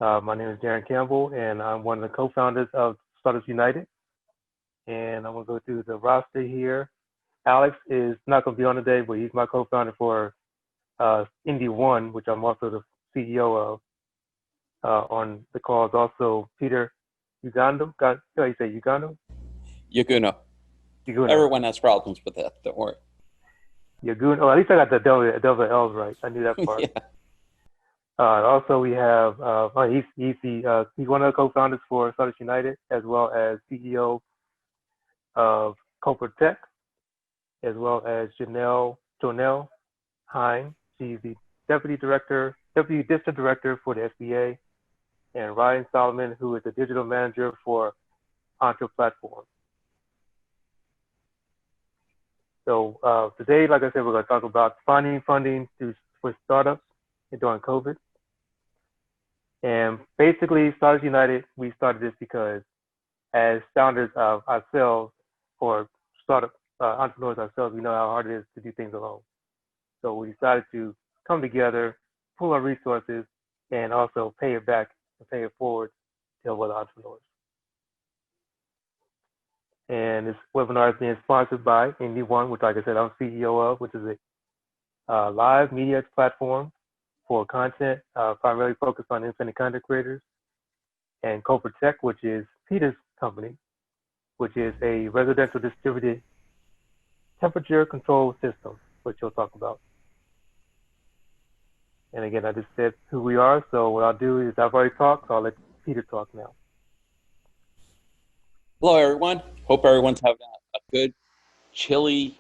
My name is Darrin.Campbell, and I'm one of the co-founders of Startups United. And I'm going to go through the roster here. Alex is not going to be on today, but he's my co-founder for IndieONE, which I'm also the CEO of. On the call is also Peter.Llaguno. How do you say Llaguno? Llaguno. Llaguno. Everyone has problems with that. Don't worry. Llaguno. Oh, at least I got the double L's right. I knew that part. Yeah. Also, we have he's one of the co-founders for Startups United, as well as CEO of Culper Tech, as well as Jonel Hein. She's the deputy district director for the SBA, and Ryan Solomon, who is the digital manager for Entre platform. So today, like I said, we're going to talk about finding funding for startups during COVID. And basically, Startups United, we started this because as founders of ourselves or startup entrepreneurs ourselves, we know how hard it is to do things alone. So we decided to come together, pool our resources, and also pay it back and pay it forward to help other entrepreneurs. And this webinar is being sponsored by IndieONE, which, like I said, I'm CEO of, which is a live media platform for content primarily focused on independent content creators, and Culper Tech, which is Peter's company, which is a residential distributed temperature control system, which you'll talk about. And again, I just said who we are, so what I'll do is I've already talked, so I'll let Peter talk now. Hello, everyone. Hope everyone's having a good, chilly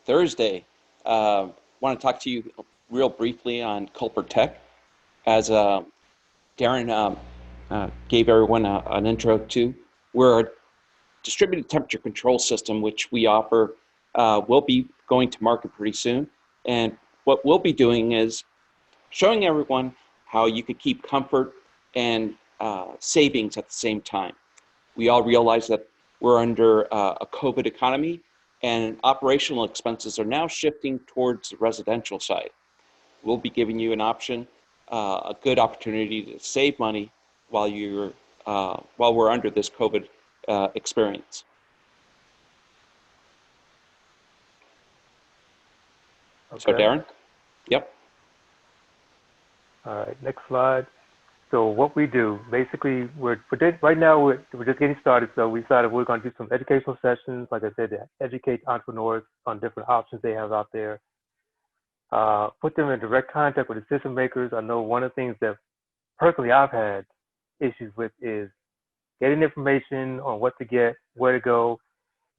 Thursday. Want to talk to you real briefly on Culper Tech. As Darrin gave everyone an intro to, we're a distributed temperature control system, which we offer. We'll be going to market pretty soon. And what we'll be doing is showing everyone how you could keep comfort and savings at the same time. We all realize that we're under a COVID economy, and operational expenses are now shifting towards the residential side. We'll be giving you an option, a good opportunity to save money while we're under this COVID experience. Okay. So, Darrin? Yep. All right, next slide. So what we do, basically, right now we're just getting started. So we decided we're going to do some educational sessions, like I said, to educate entrepreneurs on different options they have out there. Put them in direct contact with decision makers. I know one of the things that personally I've had issues with is getting information on what to get, where to go,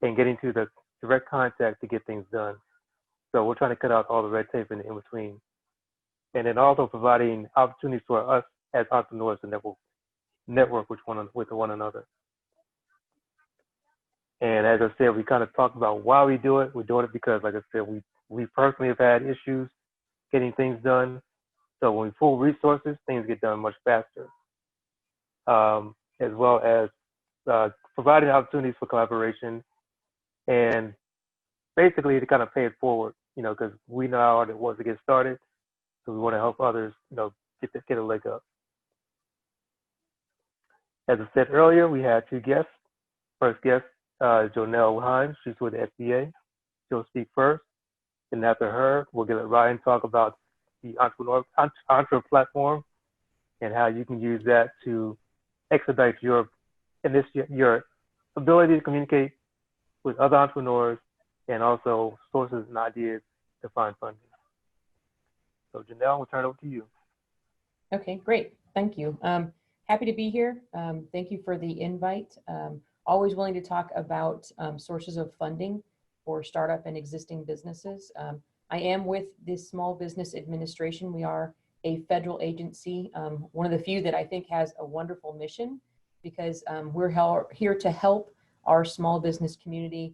and getting to the direct contact to get things done. So we're trying to cut out all the red tape in between. And then also providing opportunities for us as entrepreneurs to network with one another. And as I said, we kind of talked about why we do it. We're doing it because, like I said, we personally have had issues getting things done. So when we pool resources, things get done much faster. As well as providing opportunities for collaboration and basically to kind of pay it forward, because we know how hard it was to get started. So we want to help others, get a leg up. As I said earlier, we had two guests. First guest, Jonel Hein, she's with the SBA. She'll speak first. And after her, we'll get Ryan talk about the Entre platform and how you can use that to expedite your ability to communicate with other entrepreneurs and also sources and ideas to find funding. So Jonel, we'll turn it over to you. Okay, great. Thank you. Happy to be here. Thank you for the invite. Always willing to talk about sources of funding for startup and existing businesses. I am with the Small Business Administration. We are a federal agency, one of the few that I think has a wonderful mission, because we're here to help our small business community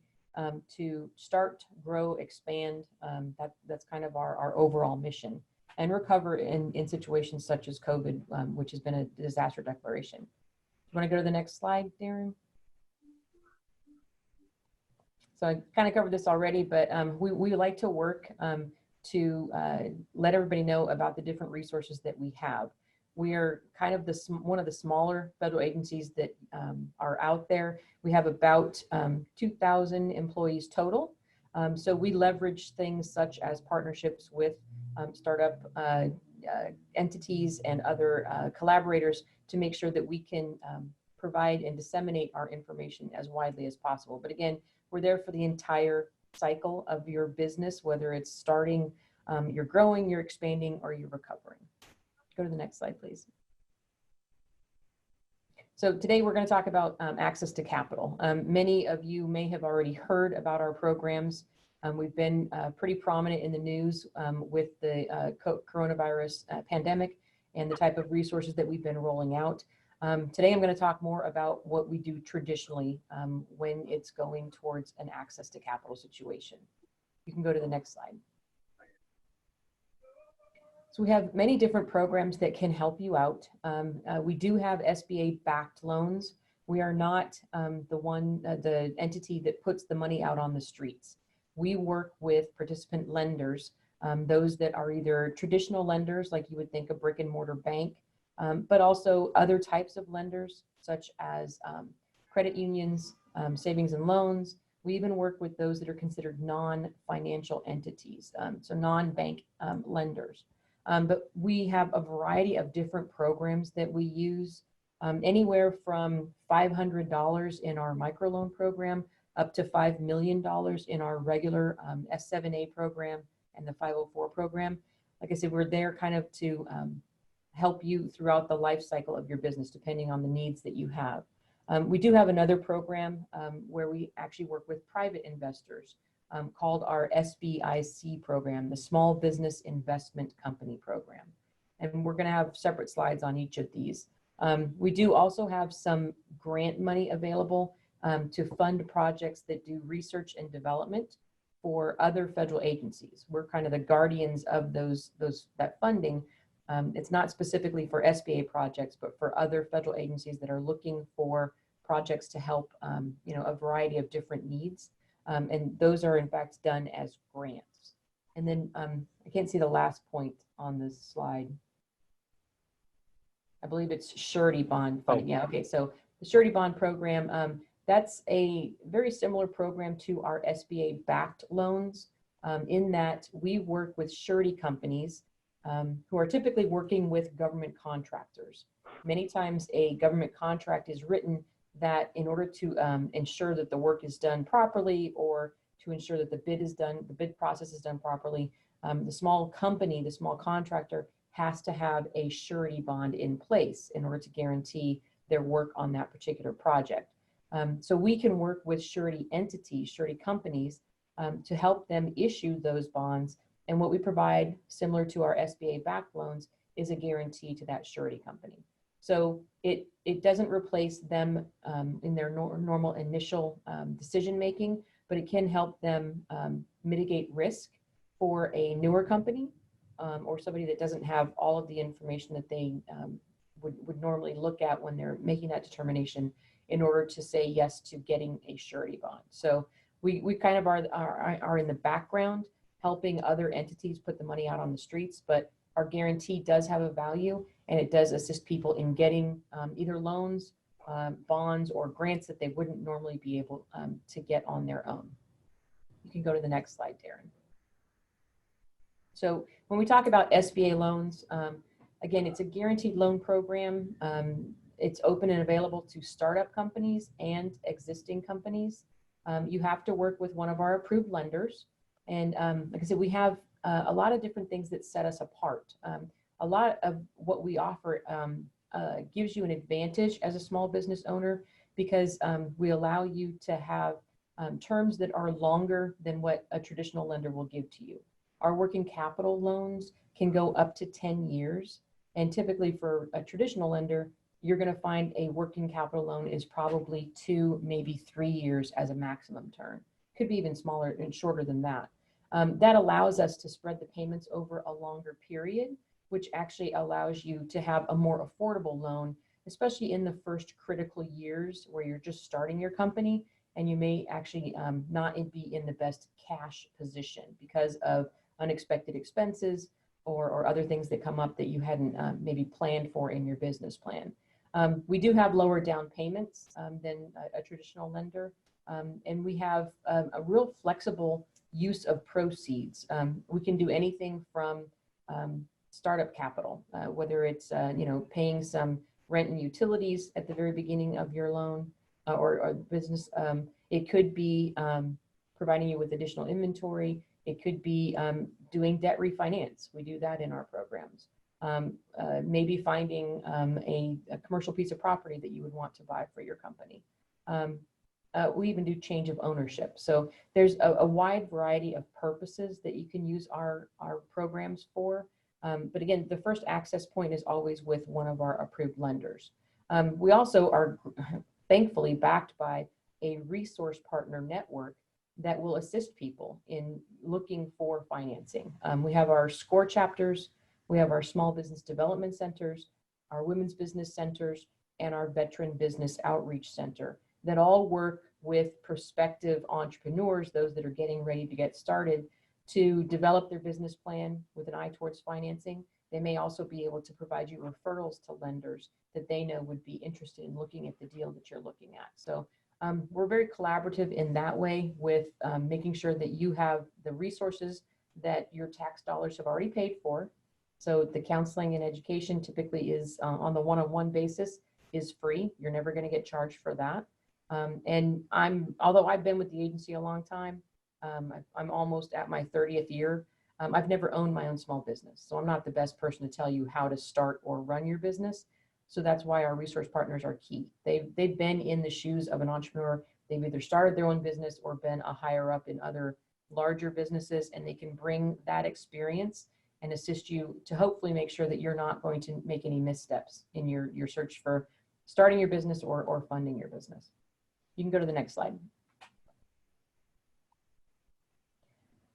to start, grow, expand. That's kind of our overall mission, and recover in situations such as COVID, which has been a disaster declaration. You want to go to the next slide, Darrin? So I kind of covered this already, but we like to work to let everybody know about the different resources that we have. We are kind of one of the smaller federal agencies that are out there. We have about 2,000 employees total. So we leverage things such as partnerships with startup entities and other collaborators to make sure that we can provide and disseminate our information as widely as possible. But again, we're there for the entire cycle of your business, whether it's starting, you're growing, you're expanding, or you're recovering. Go to the next slide, please. So today we're going to talk about access to capital. Many of you may have already heard about our programs. We've been pretty prominent in the news with the coronavirus pandemic and the type of resources that we've been rolling out. Today I'm going to talk more about what we do traditionally when it's going towards an access to capital situation. You can go to the next slide. So we have many different programs that can help you out. We do have SBA-backed loans. We are not the entity that puts the money out on the streets. We work with participant lenders, those that are either traditional lenders, like you would think a brick and mortar bank, but also other types of lenders, such as credit unions, savings and loans. We even work with those that are considered non-financial entities, so non-bank lenders. But we have a variety of different programs that we use, anywhere from $500 in our microloan program up to $5 million in our regular S7A program and the 504 program. Like I said, we're there kind of to help you throughout the life cycle of your business, depending on the needs that you have. We do have another program where we actually work with private investors called our SBIC program, the Small Business Investment Company program. And we're going to have separate slides on each of these. We do also have some grant money available to fund projects that do research and development for other federal agencies. We're kind of the guardians of that funding. It's not specifically for SBA projects, but for other federal agencies that are looking for projects to help a variety of different needs. And those are in fact done as grants. And then I can't see the last point on this slide. I believe it's surety bond funding. Yeah, okay, so the surety bond program, that's a very similar program to our SBA backed loans in that we work with surety companies who are typically working with government contractors. Many times a government contract is written that in order to ensure that the work is done properly, or to ensure that the bid process is done properly, the small company, the small contractor has to have a surety bond in place in order to guarantee their work on that particular project. So we can work with surety entities, surety companies, to help them issue those bonds. And what we provide, similar to our SBA-backed loans, is a guarantee to that surety company. So it doesn't replace them in their normal initial decision-making, but it can help them mitigate risk for a newer company or somebody that doesn't have all of the information that they would normally look at when they're making that determination in order to say yes to getting a surety bond. So we kind of are in the background helping other entities put the money out on the streets, but our guarantee does have a value, and it does assist people in getting either loans, bonds, or grants that they wouldn't normally be able to get on their own. You can go to the next slide, Darrin. So when we talk about SBA loans, again, it's a guaranteed loan program. It's open and available to startup companies and existing companies. You have to work with one of our approved lenders. And like I said, we have a lot of different things that set us apart. A lot of what we offer gives you an advantage as a small business owner because we allow you to have terms that are longer than what a traditional lender will give to you. Our working capital loans can go up to 10 years. And typically for a traditional lender, you're going to find a working capital loan is probably 2, maybe 3 years as a maximum term. Could be even smaller and shorter than that. That allows us to spread the payments over a longer period, which actually allows you to have a more affordable loan, especially in the first critical years where you're just starting your company and you may actually not be in the best cash position because of unexpected expenses or other things that come up that you hadn't maybe planned for in your business plan. We do have lower down payments than a traditional lender, and we have a real flexible use of proceeds. We can do anything from startup capital, whether it's paying some rent and utilities at the very beginning of your loan or business. It could be providing you with additional inventory. It could be doing debt refinance. We do that in our programs. Maybe finding a commercial piece of property that you would want to buy for your company. We even do change of ownership. So there's a wide variety of purposes that you can use our programs for. But again, the first access point is always with one of our approved lenders. We also are thankfully backed by a resource partner network that will assist people in looking for financing. We have our SCORE chapters, we have our small business development centers, our women's business centers, and our veteran business outreach center that all work with prospective entrepreneurs, those that are getting ready to get started, to develop their business plan with an eye towards financing. They may also be able to provide you referrals to lenders that they know would be interested in looking at the deal that you're looking at. So we're very collaborative in that way with making sure that you have the resources that your tax dollars have already paid for. So the counseling and education typically is on the one-on-one basis is free. You're never going to get charged for that. And although I've been with the agency a long time, I'm almost at my 30th year. I've never owned my own small business. So I'm not the best person to tell you how to start or run your business. So that's why our resource partners are key. They've been in the shoes of an entrepreneur. They've either started their own business or been a higher up in other larger businesses, and they can bring that experience and assist you to hopefully make sure that you're not going to make any missteps in your search for starting your business or funding your business. You can go to the next slide.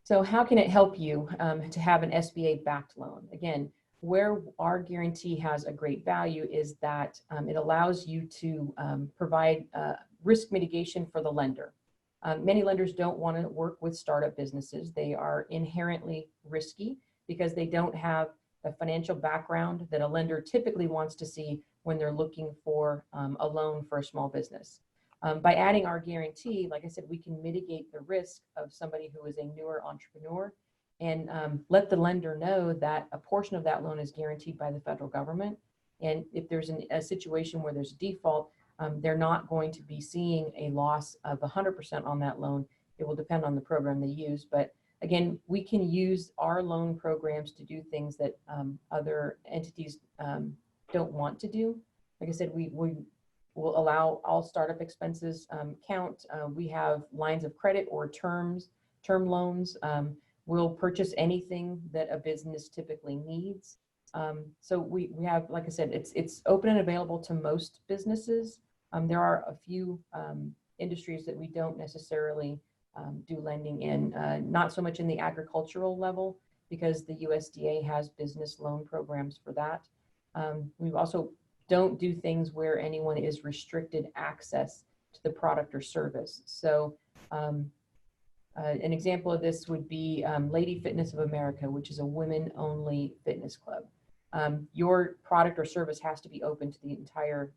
So how can it help you to have an SBA-backed loan? Again, where our guarantee has a great value is that it allows you to provide risk mitigation for the lender. Many lenders don't want to work with startup businesses. They are inherently risky because they don't have the financial background that a lender typically wants to see when they're looking for a loan for a small business. By adding our guarantee, like I said, we can mitigate the risk of somebody who is a newer entrepreneur and let the lender know that a portion of that loan is guaranteed by the federal government. And if there's a situation where there's a default, they're not going to be seeing a loss of 100% on that loan. It will depend on the program they use. But again, we can use our loan programs to do things that other entities don't want to do. Like I said, we will allow all startup expenses count. We have lines of credit or term loans. We'll purchase anything that a business typically needs. So we have, like I said, it's open and available to most businesses. There are a few industries that we don't necessarily do lending in, not so much in the agricultural level because the USDA has business loan programs for that. We also don't do things where anyone is restricted access to the product or service. So an example of this would be Lady Fitness of America, which is a women-only fitness club. Your product or service has to be open to the entire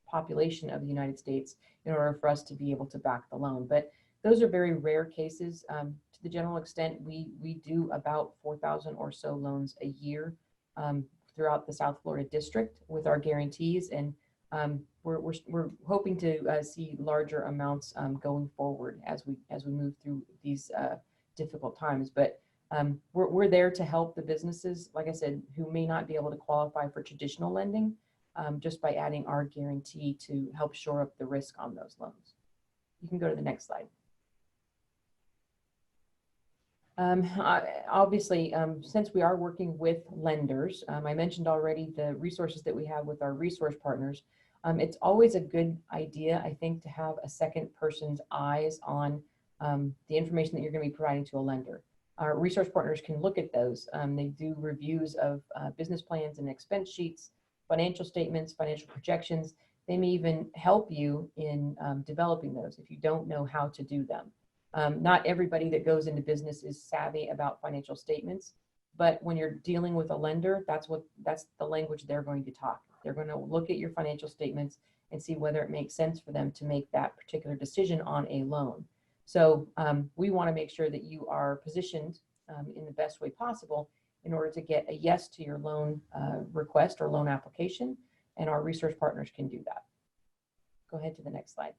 population of the United States in order for us to be able to back the loan. But those are very rare cases. To the general extent, we do about 4,000 or so loans a year throughout the South Florida district with our guarantees, and we're hoping to see larger amounts going forward as we move through these difficult times. But we're there to help the businesses, like I said, who may not be able to qualify for traditional lending, just by adding our guarantee to help shore up the risk on those loans. You can go to the next slide. Obviously, since we are working with lenders, I mentioned already the resources that we have with our resource partners. It's always a good idea, I think, to have a second person's eyes on the information that you're going to be providing to a lender. Our resource partners can look at those. They do reviews of business plans and expense sheets, financial statements, financial projections. They may even help you in developing those if you don't know how to do them. Not everybody that goes into business is savvy about financial statements. But when you're dealing with a lender, that's the language they're going to talk. They're going to look at your financial statements and see whether it makes sense for them to make that particular decision on a loan. So we want to make sure that you are positioned in the best way possible in order to get a yes to your loan request or loan application, and our research partners can do that. Go ahead to the next slide.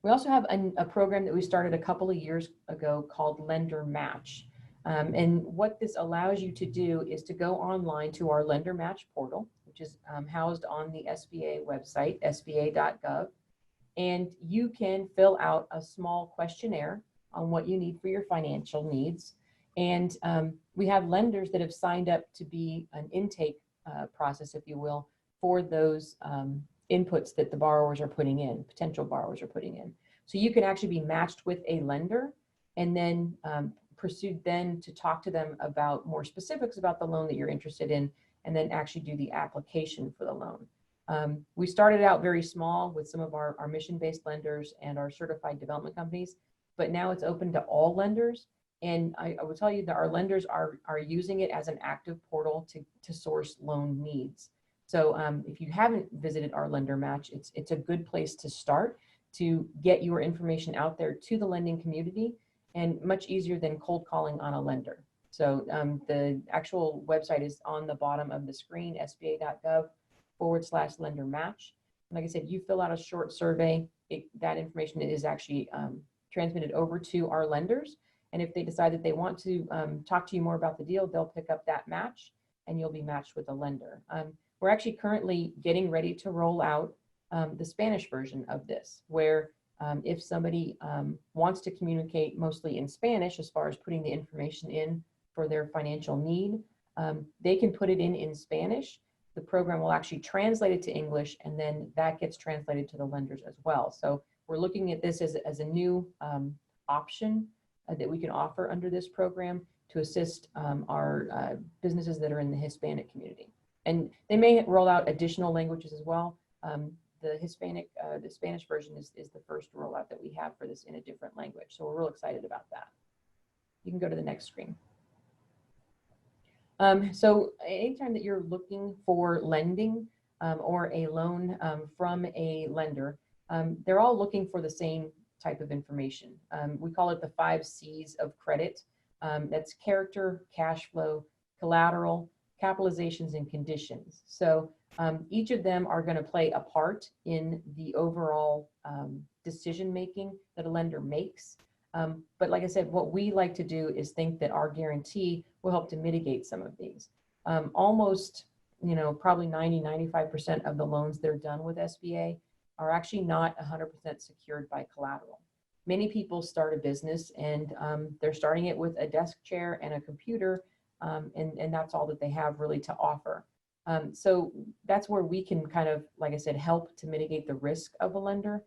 We also have a program that we started a couple of years ago called Lender Match. And what this allows you to do is to go online to our Lender Match portal, which is housed on the SBA website, sba.gov. And you can fill out a small questionnaire on what you need for your financial needs. And we have lenders that have signed up to be an intake process, if you will, for those inputs that the borrowers are putting in, potential borrowers are putting in. So you can actually be matched with a lender and then proceed then to talk to them about more specifics about the loan that you're interested in, and then actually do the application for the loan. We started out very small with some of our mission-based lenders and our certified development companies, but now it's open to all lenders. And I will tell you that our lenders are using it as an active portal to source loan needs. So if you haven't visited our Lender Match, it's a good place to start to get your information out there to the lending community, and much easier than cold calling on a lender. So the actual website is on the bottom of the screen, sba.gov/lender match. Like I said, you fill out a short survey. That information is actually transmitted over to our lenders. And if they decide that they want to talk to you more about the deal, they'll pick up that match and you'll be matched with a lender. We're actually currently getting ready to roll out the Spanish version of this, where if somebody wants to communicate mostly in Spanish as far as putting the information in for their financial need, they can put it in Spanish. The program will actually translate it to English, and then that gets translated to the lenders as well. So we're looking at this as a new option that we can offer under this program to assist our businesses that are in the Hispanic community. And they may roll out additional languages as well. The Spanish version is the first rollout that we have for this in a different language. So we're real excited about that. You can go to the next screen. So anytime that you're looking for lending or a loan from a lender, they're all looking for the same type of information. We call it the 5 C's of credit. That's character, cash flow, collateral, capitalizations, and conditions. So each of them are going to play a part in the overall decision making that a lender makes. But like I said, what we like to do is think that our guarantee will help to mitigate some of these. Almost, probably 90–95% of the loans that are done with SBA are actually not 100% secured by collateral. Many people start a business and they're starting it with a desk chair and a computer, and that's all that they have really to offer. So that's where we can kind of, like I said, help to mitigate the risk of a lender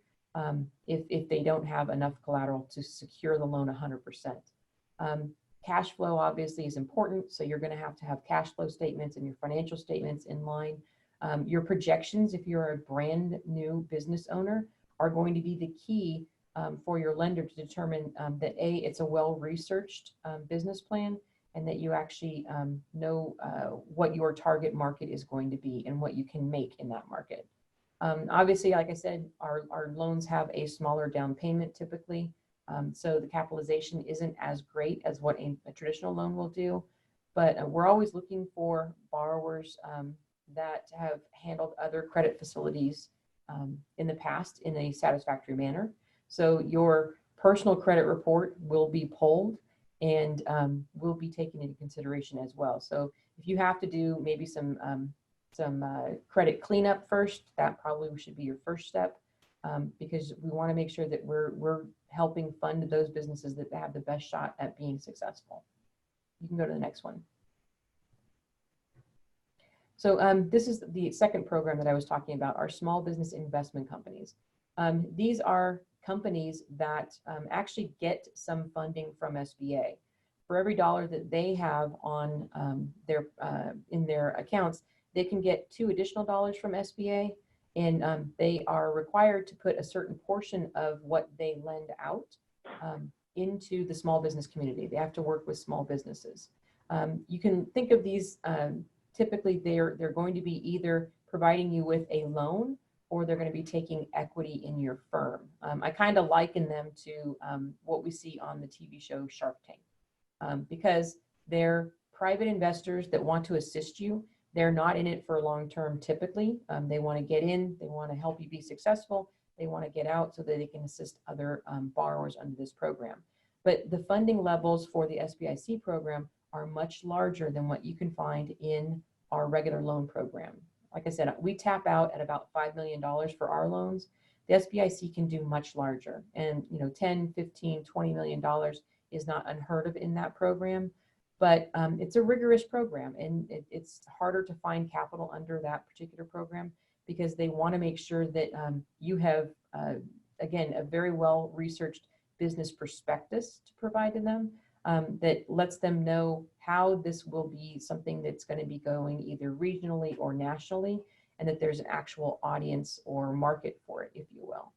if they don't have enough collateral to secure the loan 100%. Cash flow obviously is important, so you're going to have cash flow statements and your financial statements in line. Your projections, if you're a brand new business owner, are going to be the key for your lender to determine that it's a well-researched business plan, and that you actually know what your target market is going to be and what you can make in that market. Obviously, like I said, our loans have a smaller down payment typically, so the capitalization isn't as great as what a traditional loan will do, but we're always looking for borrowers that have handled other credit facilities in the past in a satisfactory manner. So your personal credit report will be pulled and will be taken into consideration as well. So if you have to do maybe some credit cleanup first, that probably should be your first step, because we want to make sure that we're helping fund those businesses that have the best shot at being successful. You can go to the next one. So this is the second program that I was talking about, our small business investment companies. These are companies that actually get some funding from SBA. For every dollar that they have on in their accounts, they can get $2 additional from SBA, and they are required to put a certain portion of what they lend out into the small business community. They have to work with small businesses. You can think of these, typically they're going to be either providing you with a loan or they're going to be taking equity in your firm. I kind of liken them to what we see on the TV show Shark Tank, because they're private investors that want to assist you. They're not in it for long term typically. They want to get in, they want to help you be successful, they want to get out so that they can assist other borrowers under this program. But the funding levels for the SBIC program are much larger than what you can find in our regular loan program. Like I said, we tap out at about $5 million for our loans. The SBIC can do much larger, and 10, 15, $20 million is not unheard of in that program. But it's a rigorous program, and it's harder to find capital under that particular program because they want to make sure that you have, again, a very well-researched business prospectus to provide to them that lets them know how this will be something that's going to be going either regionally or nationally, and that there's an actual audience or market for it, if you will.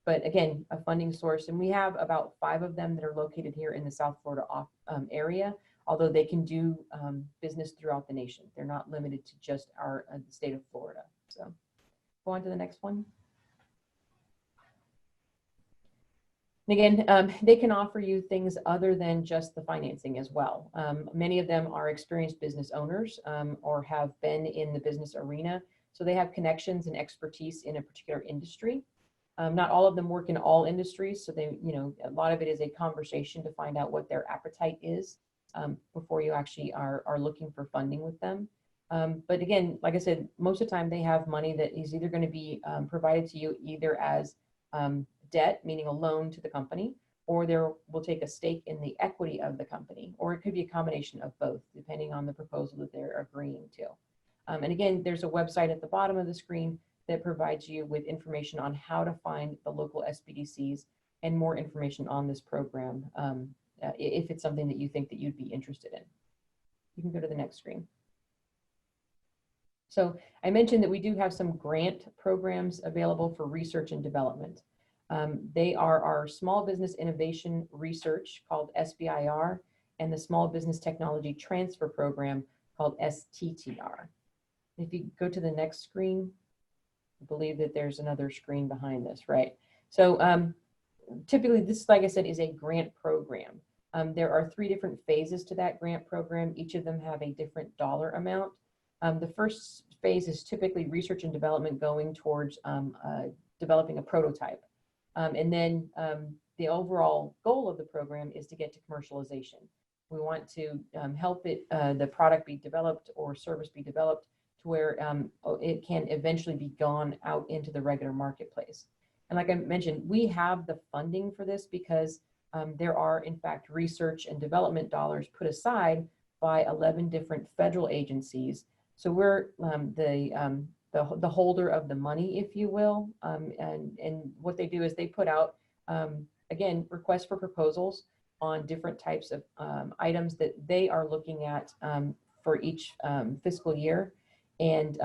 But again, a funding source, and we have about 5 of them that are located here in the South Florida area, although they can do business throughout the nation. They're not limited to just the state of Florida. So go on to the next one. And again, they can offer you things other than just the financing as well. Many of them are experienced business owners or have been in the business arena. So they have connections and expertise in a particular industry. Not all of them work in all industries. So they, a lot of it is a conversation to find out what their appetite is before you actually are looking for funding with them. But again, like I said, most of the time they have money that is either going to be provided to you either as debt, meaning a loan to the company, or they will take a stake in the equity of the company, or it could be a combination of both, depending on the proposal that they're agreeing to. And again, there's a website at the bottom of the screen that provides you with information on how to find the local SBDCs and more information on this program if it's something that you think that you'd be interested in. You can go to the next screen. So I mentioned that we do have some grant programs available for research and development. They are our Small Business Innovation Research, called SBIR, and the Small Business Technology Transfer Program, called STTR. If you go to the next screen, I believe that there's another screen behind this, right? So typically this, like I said, is a grant program. There are 3 different phases to that grant program. Each of them have a different dollar amount. The first phase is typically research and development going towards developing a prototype. And then the overall goal of the program is to get to commercialization. We want to help the product be developed or service be developed to where it can eventually be gone out into the regular marketplace. And like I mentioned, we have the funding for this because there are, in fact, research and development dollars put aside by 11 different federal agencies. So we're the holder of the money, if you will. And what they do is they put out, again, requests for proposals on different types of items that they are looking at for each fiscal year. And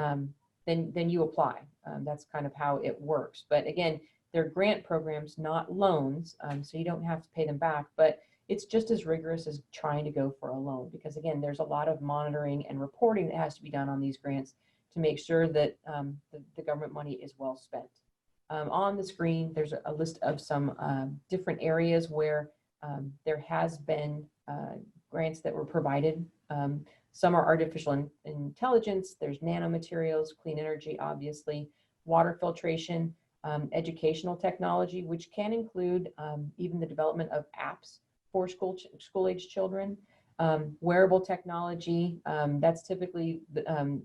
then you apply. That's kind of how it works. But again, they're grant programs, not loans, so you don't have to pay them back. But it's just as rigorous as trying to go for a loan because, again, there's a lot of monitoring and reporting that has to be done on these grants to make sure that the government money is well spent. On the screen, there's a list of some different areas where there has been grants that were provided. Some are artificial intelligence, there's nanomaterials, clean energy, obviously, water filtration, educational technology, which can include even the development of apps for school-age children, wearable technology, that's typically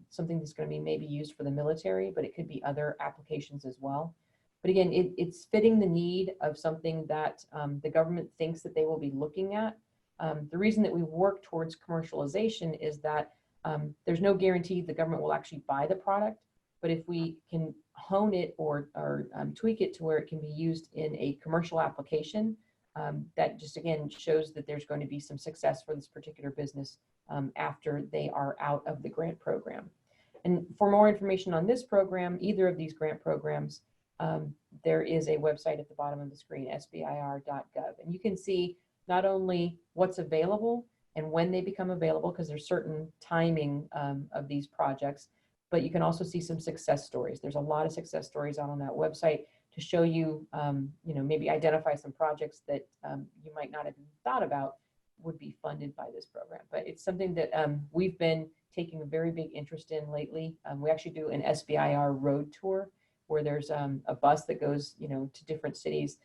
something that's going to be maybe used for the military, but it could be other applications as well. But again, it's fitting the need of something that the government thinks that they will be looking at. The reason that we work towards commercialization is that there's no guarantee the government will actually buy the product, but if we can hone it or tweak it to where it can be used in a commercial application, that just, again, shows that there's going to be some success for this particular business after they are out of the grant program. And for more information on this program, either of these grant programs, there is a website at the bottom of the screen, sbir.gov. And you can see not only what's available and when they become available, because there's certain timing of these projects, but you can also see some success stories. There's a lot of success stories out on that website to show you, maybe identify some projects that you might not have thought about would be funded by this program. But it's something that we've been taking a very big interest in lately. We actually do an SBIR road tour where there's a bus that goes, to different cities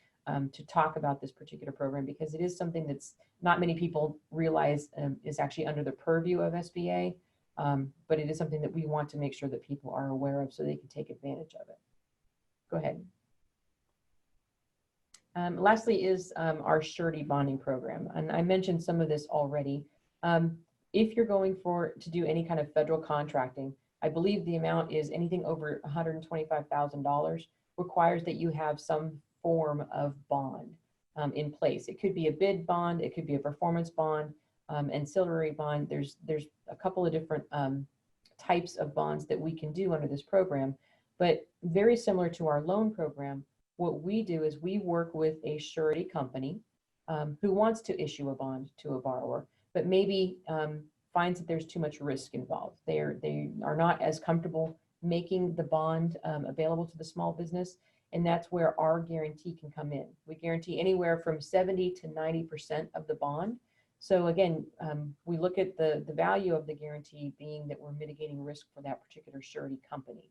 to talk about this particular program, because it is something that's not many people realize is actually under the purview of SBA, but it is something that we want to make sure that people are aware of so they can take advantage of it. Go ahead. Lastly is our surety bonding program. And I mentioned some of this already. If you're going to do any kind of federal contracting, I believe the amount is anything over $125,000 requires that you have some form of bond in place. It could be a bid bond, it could be a performance bond, ancillary bond. There's a couple of different types of bonds that we can do under this program, but very similar to our loan program, what we do is we work with a surety company who wants to issue a bond to a borrower, but maybe finds that there's too much risk involved. They are not as comfortable making the bond available to the small business, and that's where our guarantee can come in. We guarantee anywhere from 70 to 90% of the bond. So again, we look at the value of the guarantee being that we're mitigating risk for that particular surety company.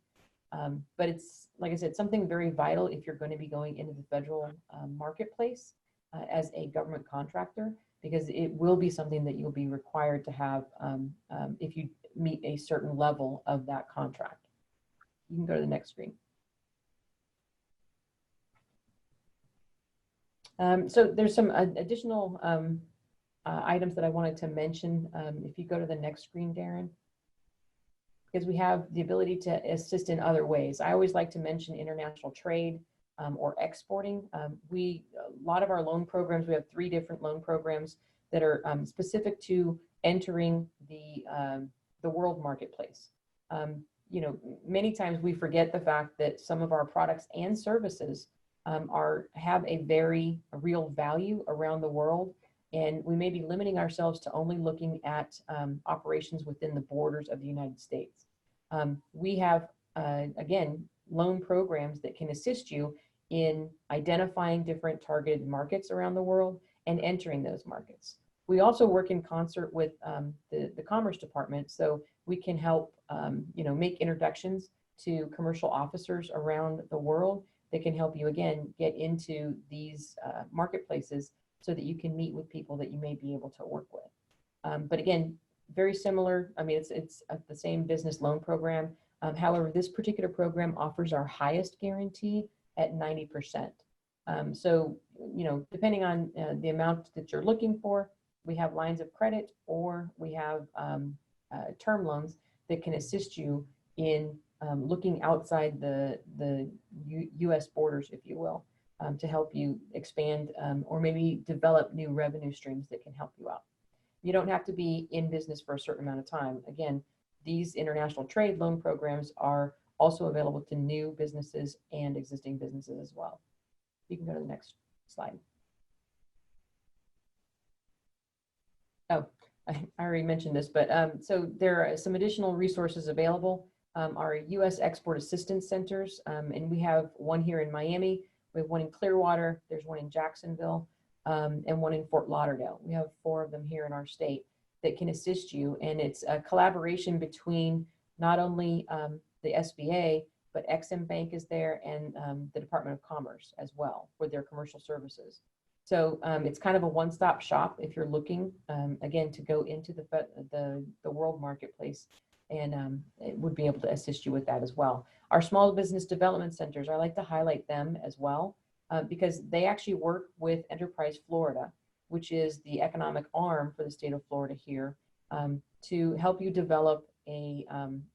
But it's, like I said, something very vital if you're going to be going into the federal marketplace as a government contractor, because it will be something that you'll be required to have if you meet a certain level of that contract. You can go to the next screen. So there's some additional items that I wanted to mention. If you go to the next screen, Darrin, because we have the ability to assist in other ways. I always like to mention international trade or exporting. A lot of our loan programs, we have 3 different loan programs that are specific to entering the world marketplace. Many times we forget the fact that some of our products and services have a very real value around the world, and we may be limiting ourselves to only looking at operations within the borders of the United States. We have, again, loan programs that can assist you in identifying different targeted markets around the world and entering those markets. We also work in concert with the Commerce Department, so we can help make introductions to commercial officers around the world that can help you, again, get into these marketplaces so that you can meet with people that you may be able to work with. But again, very similar. I mean, it's the same business loan program. However, this particular program offers our highest guarantee at 90%. So, depending on the amount that you're looking for, we have lines of credit or we have term loans that can assist you in looking outside the U.S. borders, if you will, to help you expand or maybe develop new revenue streams that can help you out. You don't have to be in business for a certain amount of time. Again, these international trade loan programs are also available to new businesses and existing businesses as well. You can go to the next slide. Oh, I already mentioned this, but so there are some additional resources available. Our U.S. Export Assistance Centers, and we have one here in Miami, we have one in Clearwater, there's one in Jacksonville, and one in Fort Lauderdale. We have 4 of them here in our state that can assist you, and it's a collaboration between not only the SBA, but Ex-Im Bank is there, and the Department of Commerce as well for their commercial services. So it's kind of a one-stop shop if you're looking, again, to go into the world marketplace, and it would be able to assist you with that as well. Our small business development centers, I like to highlight them as well, because they actually work with Enterprise Florida, which is the economic arm for the state of Florida here, to help you develop a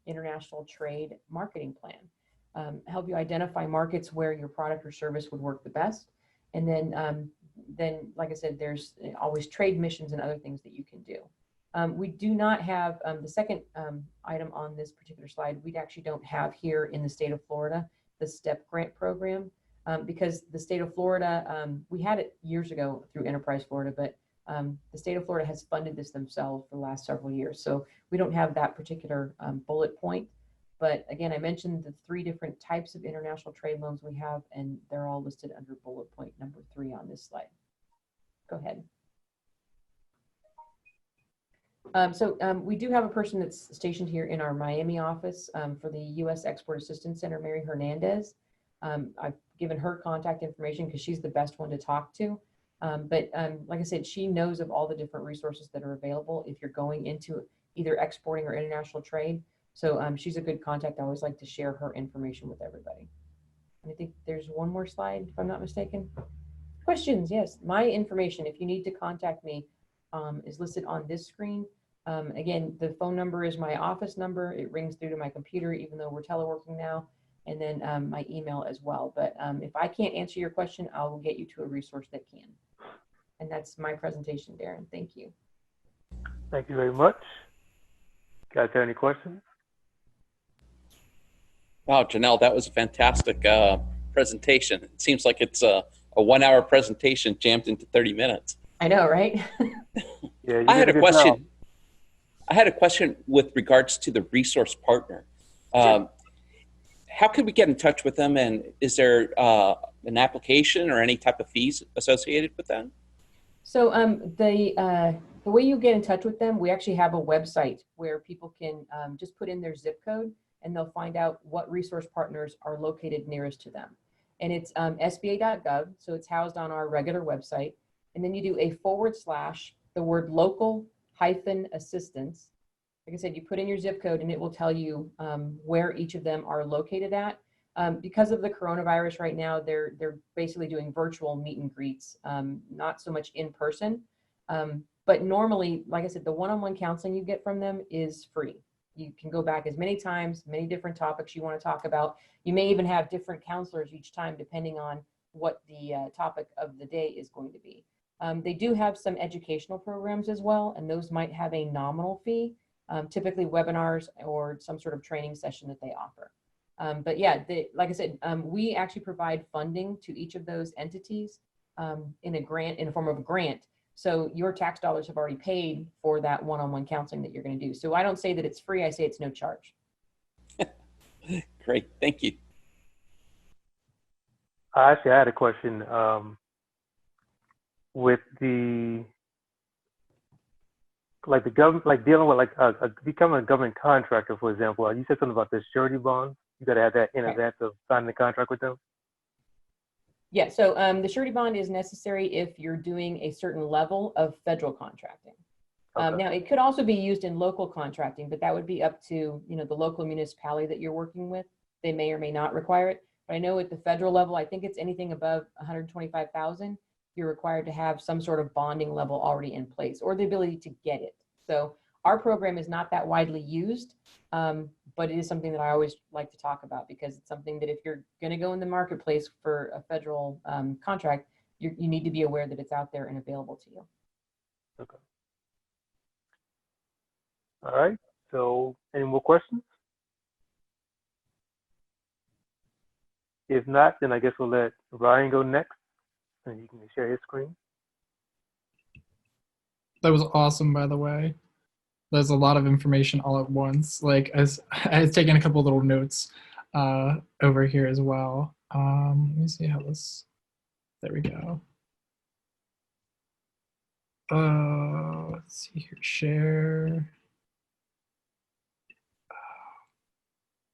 international trade marketing plan, help you identify markets where your product or service would work the best. And then, like I said, there's always trade missions and other things that you can do. We do not have the second item on this particular slide. We actually don't have here in the state of Florida the STEP grant program, because the state of Florida, we had it years ago through Enterprise Florida, but The state of Florida has funded this themselves for the last several years. So we don't have that particular bullet point. But again, I mentioned the 3 different types of international trade loans we have, and they're all listed under bullet point number 3 on this slide. Go ahead. We do have a person that's stationed here in our Miami office for the U.S. Export Assistance Center, Mary Hernandez. I've given her contact information because she's the best one to talk to. Like I said, she knows of all the different resources that are available if you're going into either exporting or international trade. So she's a good contact. I always like to share her information with everybody. And I think there's one more slide, if I'm not mistaken. Questions? Yes, my information, if you need to contact me, is listed on this screen. Again, the phone number is my office number. It rings through to my computer, even though we're teleworking now, and then my email as well. But if I can't answer your question, I will get you to a resource that can. And that's my presentation, Darrin. Thank you. Thank you very much. Guys have any questions? Wow, Jonel, that was a fantastic presentation. It seems like it's a 1-hour presentation jammed into 30 minutes. I know, right? Yeah, you I had did a good job. question. I had a question with regards to the resource partner. How can we get in touch with them, and is there an application or any type of fees associated with that? So the way you get in touch with them, we actually have a website where people can just put in their zip code, and they'll find out what resource partners are located nearest to them. And it's sba.gov, so it's housed on our regular website. And then you do a / the word local - assistance. Like I said, you put in your zip code and it will tell you where each of them are located at. Because of the coronavirus right now, they're basically doing virtual meet and greets, not so much in person. But normally, like I said, the one-on-one counseling you get from them is free. You can go back as many times, many different topics you want to talk about. You may even have different counselors each time, depending on what the topic of the day is going to be. They do have some educational programs as well, and those might have a nominal fee, typically webinars or some sort of training session that they offer. But yeah, like I said, we actually provide funding to each of those entities in a form of a grant. So your tax dollars have already paid for that one-on-one counseling that you're going to do. So I don't say that it's free. I say it's no charge. Great. Thank you. Actually, I had a question with the government, like dealing with becoming a government contractor, for example. You said something about the surety bonds. You got to have that in advance of signing the contract with them. Yeah, so the surety bond is necessary if you're doing a certain level of federal contracting. Okay. Now, it could also be used in local contracting, but that would be up to the local municipality that you're working with. They may or may not require it. But I know at the federal level, I think it's anything above 125,000, you're required to have some sort of bonding level already in place or the ability to get it. So our program is not that widely used, but it is something that I always like to talk about because it's something that if you're going to go in the marketplace for a federal contract, you need to be aware that it's out there and available to you. Okay. All right. So any more questions? If not, then I guess we'll let Ryan go next and you can share his screen. That was awesome, by the way. There's a lot of information all at once. Like I was taking a couple little notes over here as well. Let me see how this, there we go. Let's see here, share.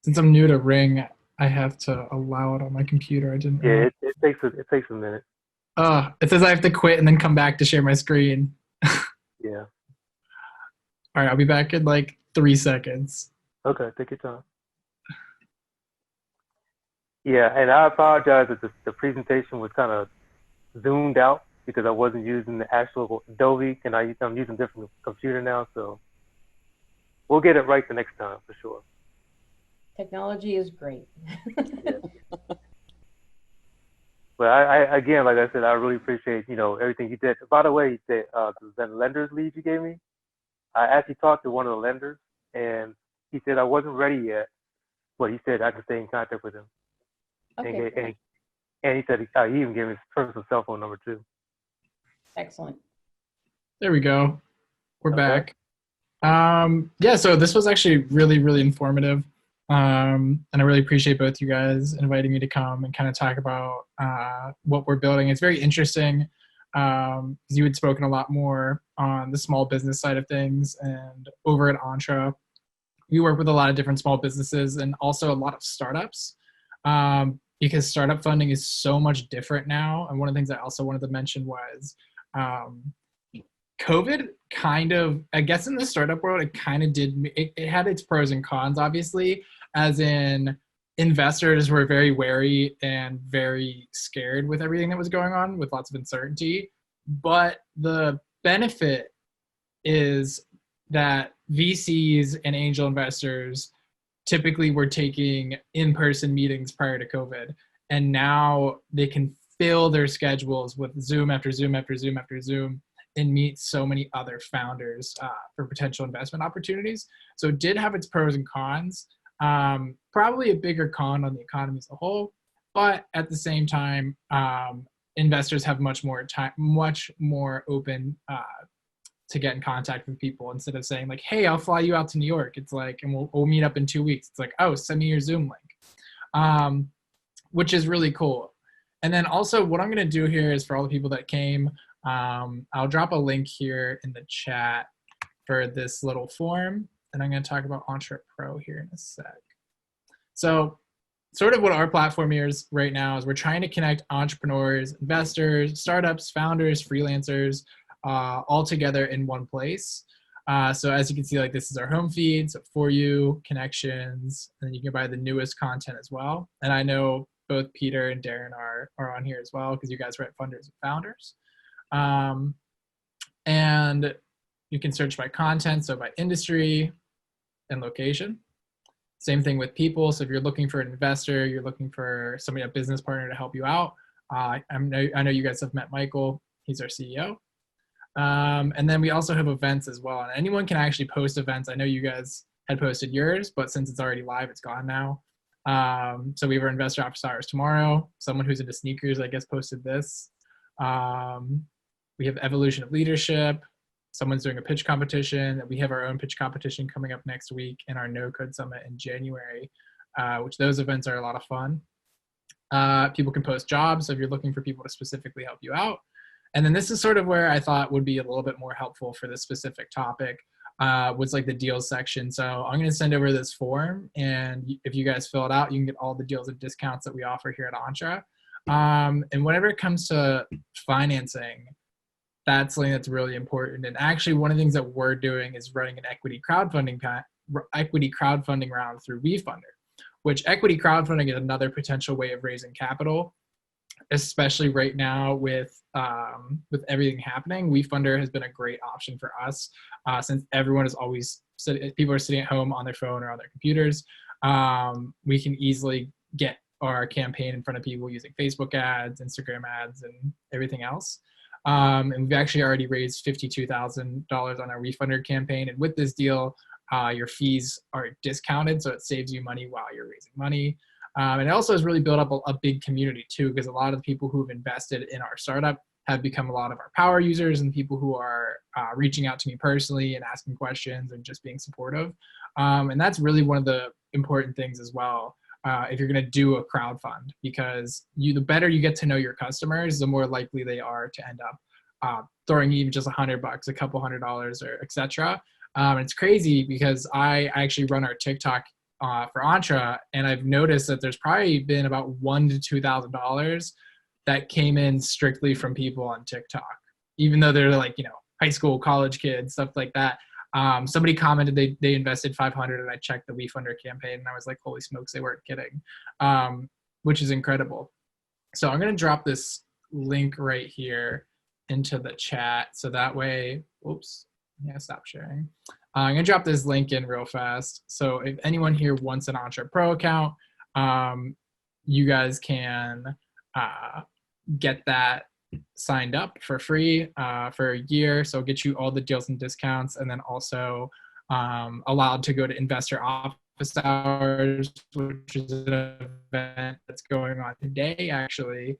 Since I'm new to Ring, I have to allow it on my computer. I didn't. Yeah, it takes a minute. It says I have to quit and then come back to share my screen. Yeah. All right, I'll be back in like 3 seconds. Okay, take your time. Yeah, and I apologize that the presentation was kind of zoomed out because I wasn't using the actual Adobe, and I'm using a different computer now, so we'll get it right the next time for sure. Technology is great. Yeah. But I again, like I said, I really appreciate everything you did. By the way, the lenders lead you gave me, I actually talked to one of the lenders, and he said I wasn't ready yet, but he said I could stay in contact with him. Okay. And he said he even gave me his personal cell phone number too. Excellent. There we go. We're Okay. back. Yeah, so this was actually really, really informative. And I really appreciate both you guys inviting me to come and kind of talk about what we're building. It's very interesting because you had spoken a lot more on the small business side of things. And over at Entre, we work with a lot of different small businesses and also a lot of startups because startup funding is so much different now. And one of the things I also wanted to mention was um, COVID kind of, I guess in the startup world, it kind of it had its pros and cons, obviously, as in investors were very wary and very scared with everything that was going on with lots of uncertainty. But the benefit is that VCs and angel investors typically were taking in-person meetings prior to COVID. And now they can fill their schedules with Zoom after Zoom after Zoom after Zoom and meet so many other founders for potential investment opportunities. So it did have its pros and cons. Probably a bigger con on the economy as a whole, but at the same time, investors have much more time, much more open to get in contact with people instead of saying like, "Hey, I'll fly you out to New York." It's like, and we'll meet up in 2 weeks. It's like, "Oh, send me your Zoom link," which is really cool. And then also, what I'm going to do here is for all the people that came. I'll drop a link here in the chat for this little form, and I'm going to talk about Entre Pro here in a sec. So sort of what our platform is right now is we're trying to connect entrepreneurs, investors, startups, founders, freelancers, all together in one place. So as you can see, like this is our home feed, so For You, connections, and then you can buy the newest content as well. And I know both Peter and Darrin are on here as well because you guys write Funders and Founders. And you can search by content, so by industry and location. Same thing with people. So if you're looking for an investor, you're looking for somebody, a business partner to help you out. I know you guys have met Michael. He's our CEO. And then we also have events as well. And anyone can actually post events. I know you guys had posted yours, but since it's already live, it's gone now. So we have our investor office hours tomorrow. Someone who's into sneakers, I guess, posted this. We have evolution of leadership. Someone's doing a pitch competition. We have our own pitch competition coming up next week and our No Code Summit in January, which those events are a lot of fun. People can post jobs, so if you're looking for people to specifically help you out. And then this is sort of where I thought would be a little bit more helpful for this specific topic, was like the deals section. So I'm going to send over this form, and if you guys fill it out, you can get all the deals and discounts that we offer here at Entre. And whenever it comes to financing, that's something that's really important. And actually, one of the things that we're doing is running an equity crowdfunding round through WeFunder, which equity crowdfunding is another potential way of raising capital, especially right now with everything happening. WeFunder has been a great option for us since everyone is always people are sitting at home on their phone or on their computers. We can easily get our campaign in front of people using Facebook ads, Instagram ads, and everything else. And we've actually already raised $52,000 on our WeFunder campaign. And with this deal, your fees are discounted, so it saves you money while you're raising money. And it also has really built up a big community too, because a lot of the people who've invested in our startup have become a lot of our power users and people who are reaching out to me personally and asking questions and just being supportive. And that's really one of the important things as well. If you're going to do a crowd fund, because the better you get to know your customers, the more likely they are to end up throwing even just $100, a couple $100, or etc. It's crazy because I actually run our TikTok for Entre, and I've noticed that there's probably been about $1,000 to $2,000 that came in strictly from people on TikTok, even though they're like, high school, college kids, stuff like that. Somebody commented they invested $500, and I checked the WeFunder campaign, and I was like, holy smokes, they weren't kidding, which is incredible. So I'm going to drop this link right here into the chat, so that way, oops, yeah, stop sharing. I'm going to drop this link in real fast. So if anyone here wants an Entre Pro account, you guys can get that signed up for free for a year. So get you all the deals and discounts, and then also allowed to go to investor office hours, which is an event that's going on today, actually.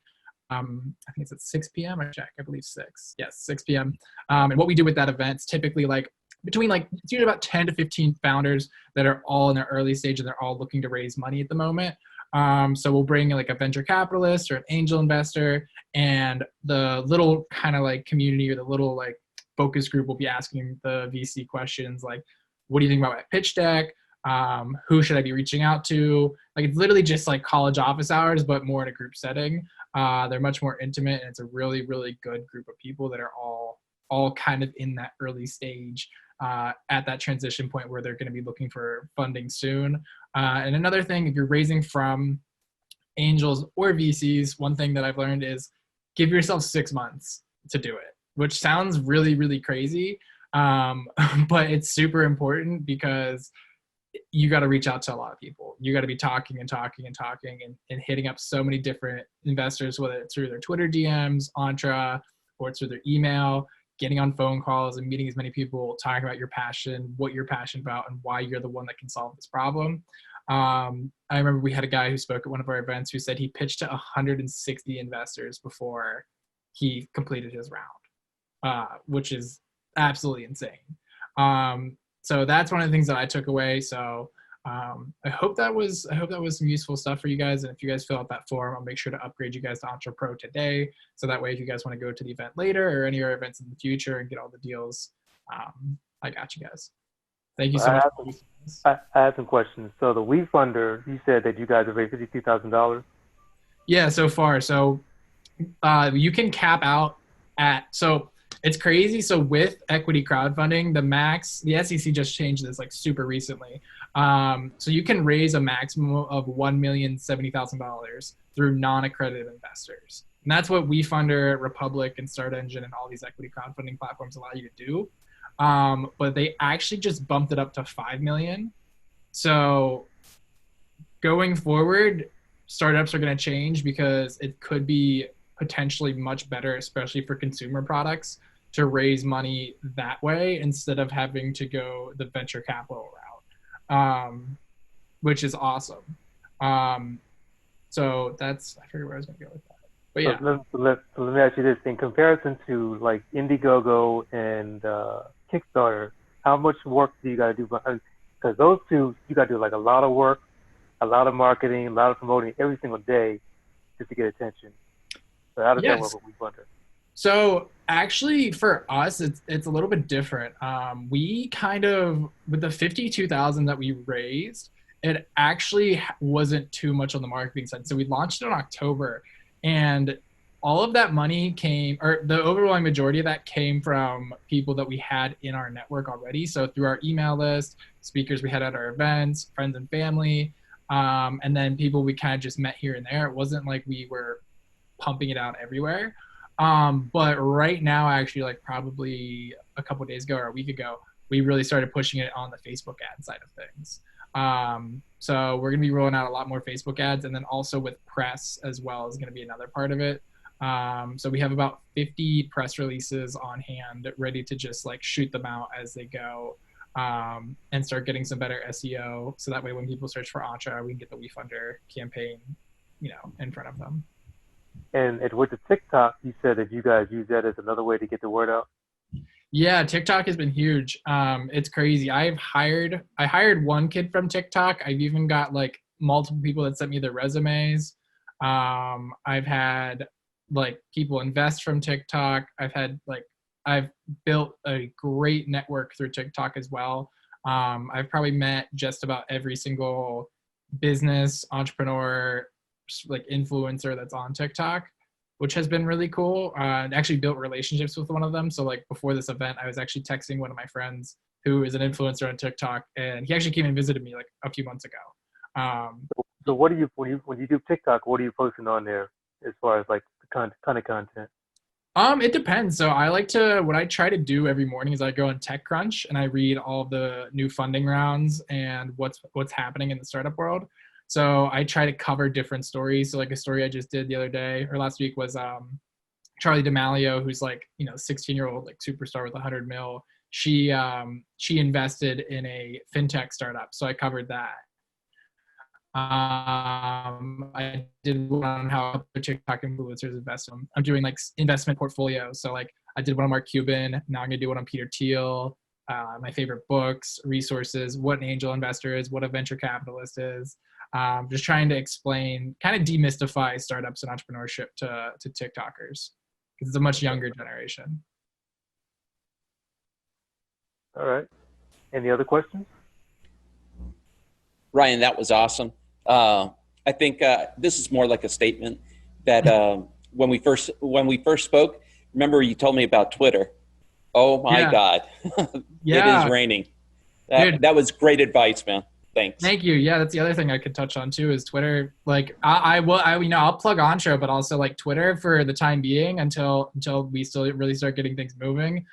I think it's at 6 p.m. I check, I believe 6. Yes, 6 p.m. And what we do with that event is typically like between like, it's usually about 10 to 15 founders that are all in their early stage and they're all looking to raise money at the moment. So we'll bring like a venture capitalist or an angel investor, and the little kind of like community or the little like focus group will be asking the VC questions like, what do you think about my pitch deck? Who should I be reaching out to? Like, it's literally just like college office hours, but more in a group setting. They're much more intimate, and it's a really, really good group of people that are all kind of in that early stage at that transition point where they're going to be looking for funding soon. And another thing, if you're raising from angels or VCs, one thing that I've learned is give yourself 6 months to do it, which sounds really, really crazy. But it's super important because you got to reach out to a lot of people. You got to be talking and hitting up so many different investors, whether it's through their Twitter DMs, Entre, or it's through their email, getting on phone calls and meeting as many people, talking about your passion, what you're passionate about, and why you're the one that can solve this problem. I remember we had a guy who spoke at one of our events who said he pitched to 160 investors before he completed his round, which is absolutely insane. So that's one of the things that I took away. So I hope that was some useful stuff for you guys. And if you guys fill out that form, I'll make sure to upgrade you guys to Entre Pro today. So that way, if you guys want to go to the event later or any other events in the future and get all the deals, I got you guys. Thank you so much. I have some questions. So the WeFunder, you said that you guys have raised $52,000. Yeah, so far. So you can cap out at, so it's crazy. So with equity crowdfunding, the max, the SEC just changed this like super recently. So you can raise a maximum of $1,070,000 through non-accredited investors. And that's what WeFunder, Republic, and Start Engine and all these equity crowdfunding platforms allow you to do. But they actually just bumped it up to 5 million. So going forward, startups are going to change because it could be potentially much better, especially for consumer products, to raise money that way instead of having to go the venture capital route, which is awesome. So that's, I forget where I was going to go with that. But yeah. So let me ask you this. In comparison to like Indiegogo and Kickstarter, how much work do you got to do? Because those two, you got to do like a lot of work, a lot of marketing, a lot of promoting every single day just to get attention. So how does that work with WeFunder? So actually for us, it's a little bit different. We kind of, with the 52,000 that we raised, it actually wasn't too much on the marketing side. So we launched it in October, and all of that money came, or the overwhelming majority of that came from people that we had in our network already. So through our email list, speakers we had at our events, friends and family, and then people we kind of just met here and there. It wasn't like we were pumping it out everywhere. But right now, actually, like probably a couple of days ago or a week ago, we really started pushing it on the Facebook ad side of things. So we're going to be rolling out a lot more Facebook ads, and then also with press as well is going to be another part of it. So we have about 50 press releases on hand ready to just like shoot them out as they go, and start getting some better SEO. So that way when people search for Entre, we can get the WeFunder campaign, in front of them. And with the TikTok, you said that you guys use that as another way to get the word out. Yeah, TikTok has been huge. It's crazy. I hired one kid from TikTok. I've even got like multiple people that sent me their resumes. I've had like people invest from TikTok. I've built a great network through TikTok as well. I've probably met just about every single business, entrepreneur, like influencer that's on TikTok, which has been really cool. And actually built relationships with one of them. So like before this event, I was actually texting one of my friends who is an influencer on TikTok, and he actually came and visited me like a few months ago. So what do you, when you do TikTok, what are you posting on there as far as like the kind of content? It depends. So what I try to do every morning is I go on TechCrunch and I read all the new funding rounds and what's happening in the startup world. So I try to cover different stories. So like a story I just did the other day or last week was Charli D'Amelio, who's like, 16-year-old like superstar with 100 mil. She invested in a fintech startup. So I covered that. I did one on how TikTok influencers invest in. I'm doing like investment portfolios. So like I did one on Mark Cuban. Now I'm gonna do one on Peter Thiel. My favorite books, resources, what an angel investor is, what a venture capitalist is. Just trying to explain, kind of demystify startups and entrepreneurship to TikTokers because it's a much younger generation. All right. Any other questions? Ryan, that was awesome. I think this is more like a statement that when we first spoke, remember you told me about Twitter. Oh my God, Yeah. It is raining. That was great advice, man. Thanks. Thank you. Yeah, that's the other thing I could touch on too is Twitter. Like I'll plug Entre, but also like Twitter for the time being until we still really start getting things moving.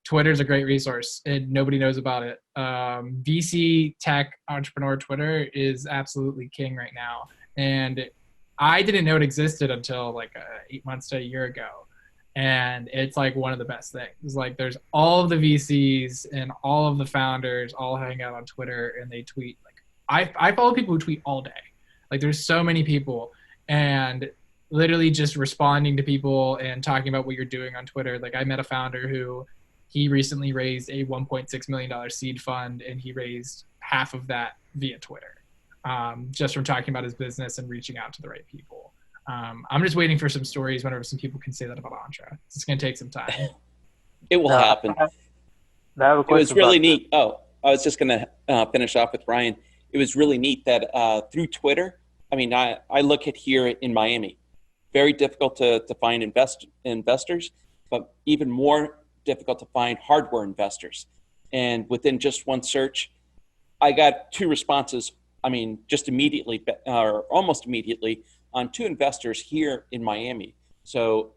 Twitter's a great resource and nobody knows about it. VC tech entrepreneur Twitter is absolutely king right now. And I didn't know it existed until like 8 months to a year ago. And it's like one of the best things. Like there's all of the VCs and all of the founders all hang out on Twitter and they tweet. Like I follow people who tweet all day. Like there's so many people and literally just responding to people and talking about what you're doing on Twitter. Like I met a founder who he recently raised a $1.6 million seed fund and he raised half of that via Twitter, just from talking about his business and reaching out to the right people. I'm just waiting for some stories whenever some people can say that about Entre. It's going to take some time. It will happen. I have a question. It was really neat. Oh, I was just going to finish off with Ryan. It was really neat that through Twitter, I mean, I look at here in Miami, very difficult to find investors, but even more difficult to find hardware investors. And within just one search, I got 2 responses. I mean, just immediately or almost immediately on 2 investors here in Miami. So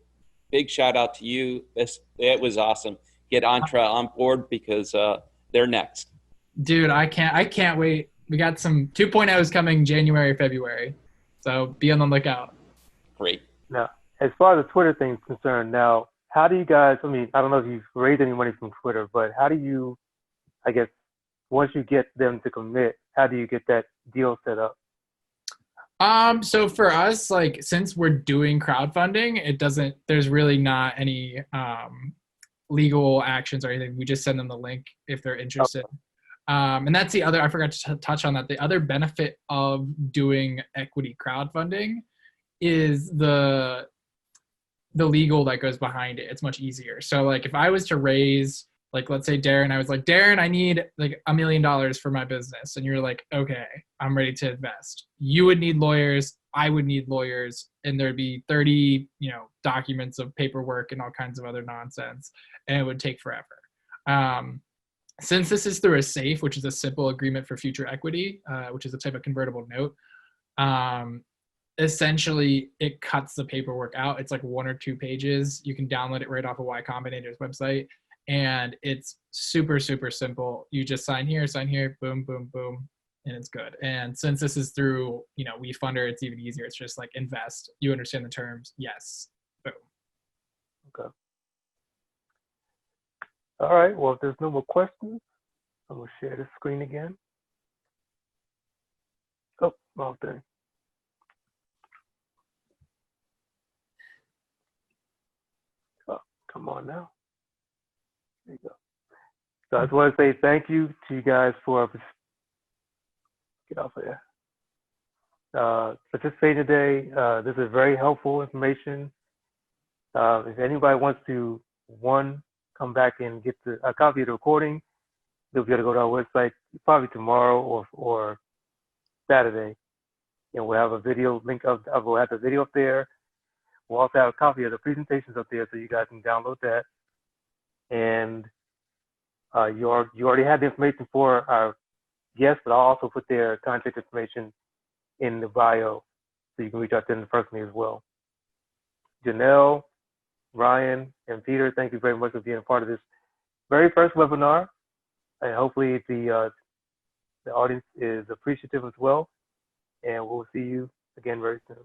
big shout out to you. It was awesome. Get Entre on board because they're next. Dude, I can't wait. We got some 2.0s coming January, February. So be on the lookout. Great. Now, as far as the Twitter thing is concerned, now, how do you guys, I mean, I don't know if you've raised any money from Twitter, but how do you, I guess, once you get them to commit, how do you get that deal set up? So for us, like, since we're doing crowdfunding, there's really not any legal actions or anything. We just send them the link if they're interested. Okay. And that's the other, I forgot to touch on that. The other benefit of doing equity crowdfunding is the legal that goes behind it. It's much easier. So like if I was to raise, like, let's say Darrin, I was like, Darrin, I need like $1 million for my business. And you're like, okay, I'm ready to invest. You would need lawyers. I would need lawyers. And there'd be 30, documents of paperwork and all kinds of other nonsense. And it would take forever. Since this is through a SAFE, which is a simple agreement for future equity, which is a type of convertible note, essentially it cuts the paperwork out. It's like 1 or 2 pages. You can download it right off of Y Combinator's website. And it's super, super simple. You just sign here, boom, boom, boom, and it's good. And since this is through, WeFunder, it's even easier. It's just like invest. You understand the terms. Yes. Boom. Okay. All right. Well, if there's no more questions, I'm going to share the screen again. Oh, wrong thing. Oh, come on now. There you go. So I just want to say thank you to you guys for get off of there. Participating today. This is very helpful information. If anybody wants to, come back and get a copy of the recording, they'll be able to go to our website probably tomorrow or Saturday, and we'll have a video link we'll have the video up there. We'll also have a copy of the presentations up there so you guys can download that. And you already have the information for our guests, but I'll also put their contact information in the bio so you can reach out to them personally as well. Jonel, Ryan, and Peter, thank you very much for being a part of this very first webinar. And hopefully the audience is appreciative as well. And we'll see you again very soon.